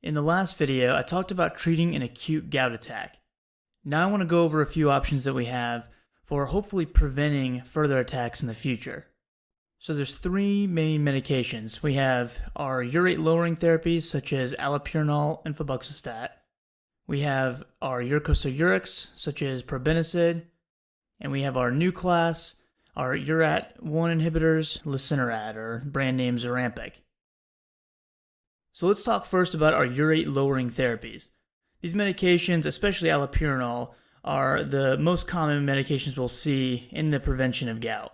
In the last video, I talked about treating an acute gout attack. Now I want to go over a few options that we have for hopefully preventing further attacks in the future. So there's three main medications. We have our urate lowering therapies such as allopurinol and febuxostat. We have our uricosurics such as probenecid. And we have our new class, our URAT1 inhibitors, lesinurad, or brand name Zurampic. So let's talk first about our urate lowering therapies. These medications, especially allopurinol, are the most common medications we'll see in the prevention of gout.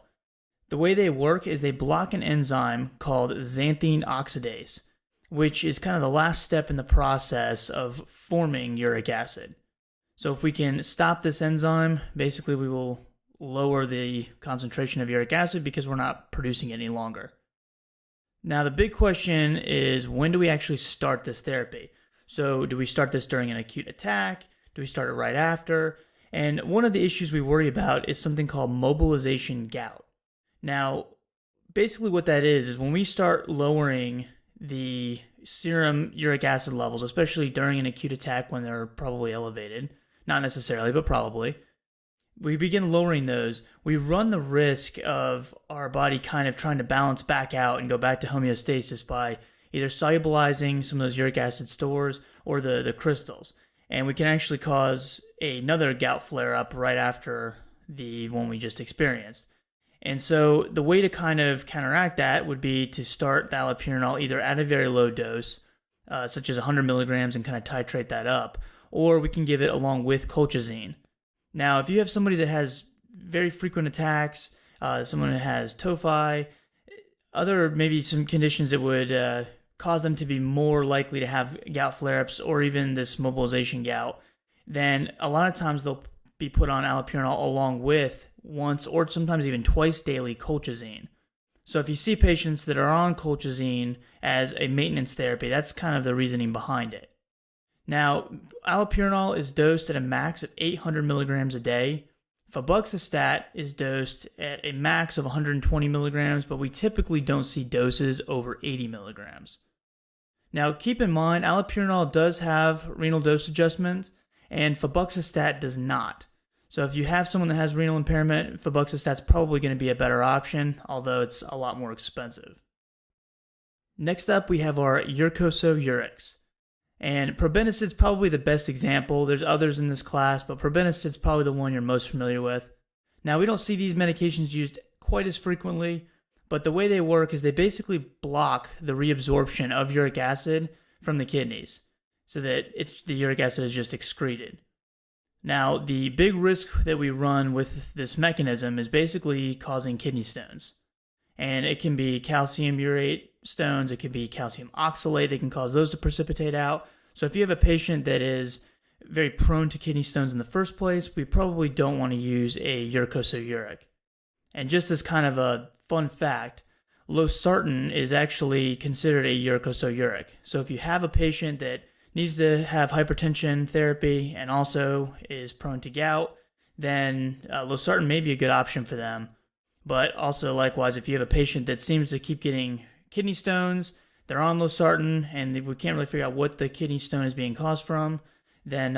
The way they work is they block an enzyme called xanthine oxidase, which is kind of the last step in the process of forming uric acid. So if we can stop this enzyme, basically we will lower the concentration of uric acid because we're not producing it any longer. Now the big question is, when do we actually start this therapy? So do we start this during an acute attack? Do we start it right after? And one of the issues we worry about is something called mobilization gout. Now, basically what that is when we start lowering the serum uric acid levels, especially during an acute attack when they're probably elevated, not necessarily, but probably, we begin lowering those, we run the risk of our body kind of trying to balance back out and go back to homeostasis by either solubilizing some of those uric acid stores or the crystals. And we can actually cause another gout flare-up right after the one we just experienced. And so the way to kind of counteract that would be to start the allopurinol either at a very low dose, such as 100 milligrams, and kind of titrate that up, or we can give it along with colchicine. Now, if you have somebody that has very frequent attacks, someone that has tophi, other maybe some conditions that would cause them to be more likely to have gout flare-ups or even this mobilization gout, then a lot of times they'll be put on allopurinol along with once or sometimes even twice daily colchicine. So if you see patients that are on colchicine as a maintenance therapy, that's kind of the reasoning behind it. Now, allopurinol is dosed at a max of 800 milligrams a day. Febuxostat is dosed at a max of 120 milligrams, but we typically don't see doses over 80 milligrams. Now, keep in mind, allopurinol does have renal dose adjustment, and febuxostat does not. So if you have someone that has renal impairment, febuxostat's probably going to be a better option, although it's a lot more expensive. Next up, we have our uricosurics. And probenecid's probably the best example. There's others in this class, but probenecid's probably the one you're most familiar with. Now, we don't see these medications used quite as frequently, but the way they work is they basically block the reabsorption of uric acid from the kidneys so that the uric acid is just excreted. Now, the big risk that we run with this mechanism is basically causing kidney stones. And it can be calcium urate stones, it could be calcium oxalate, they can cause those to precipitate out. So if you have a patient that is very prone to kidney stones in the first place, we probably don't want to use a uricosuric. And just as kind of a fun fact, losartan is actually considered a uricosuric. So if you have a patient that needs to have hypertension therapy and also is prone to gout, then losartan may be a good option for them. But also likewise, if you have a patient that seems to keep getting kidney stones, they're on losartan, and we can't really figure out what the kidney stone is being caused from, then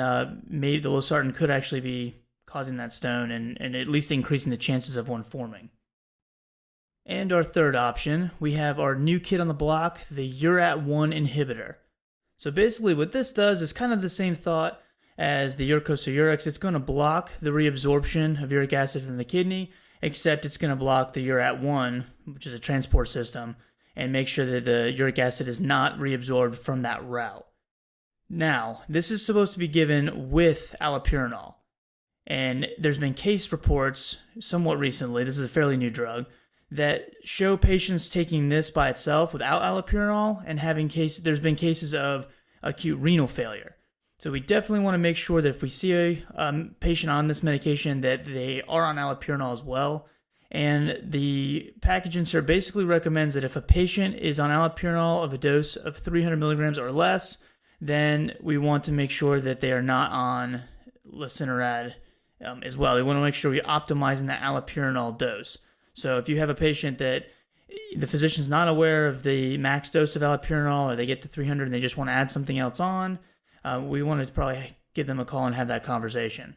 maybe the losartan could actually be causing that stone and at least increasing the chances of one forming. And our third option, we have our new kid on the block, the URAT1 inhibitor. So basically what this does is kind of the same thought as the uricosurics. It's going to block the reabsorption of uric acid from the kidney, except it's going to block the URAT1, which is a transport system, and make sure that the uric acid is not reabsorbed from that route. Now, this is supposed to be given with allopurinol, and there's been case reports somewhat recently, this is a fairly new drug, that show patients taking this by itself without allopurinol and there's been cases of acute renal failure. So we definitely want to make sure that if we see a patient on this medication that they are on allopurinol as well. And the package insert basically recommends that if a patient is on allopurinol of a dose of 300 milligrams or less, then we want to make sure that they are not on lesinurad as well. We want to make sure we're optimizing that allopurinol dose. So if you have a patient that the physician's not aware of the max dose of allopurinol, or they get to 300 and they just want to add something else on, we want to probably give them a call and have that conversation.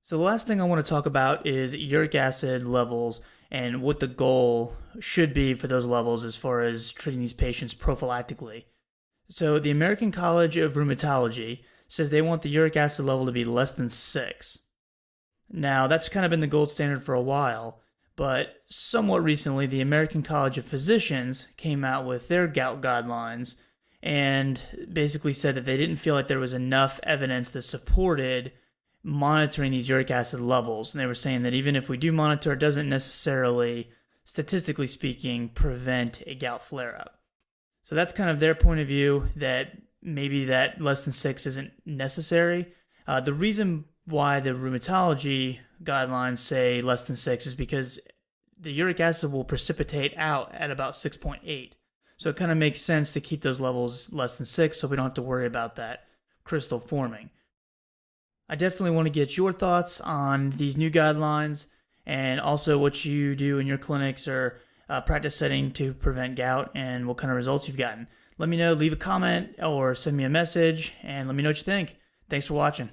So the last thing I want to talk about is uric acid levels and what the goal should be for those levels as far as treating these patients prophylactically. So the American College of Rheumatology says they want the uric acid level to be less than 6. Now, that's kind of been the gold standard for a while, but somewhat recently, the American College of Physicians came out with their gout guidelines and basically said that they didn't feel like there was enough evidence that supported monitoring these uric acid levels. And they were saying that even if we do monitor, it doesn't necessarily, statistically speaking, prevent a gout flare-up. So that's kind of their point of view, that maybe that less than 6 isn't necessary. The reason why the rheumatology guidelines say less than 6 is because the uric acid will precipitate out at about 6.8. So it kind of makes sense to keep those levels less than 6 so we don't have to worry about that crystal forming. I definitely want to get your thoughts on these new guidelines and also what you do in your clinics or practice setting to prevent gout and what kind of results you've gotten. Let me know, leave a comment or send me a message and let me know what you think. Thanks for watching.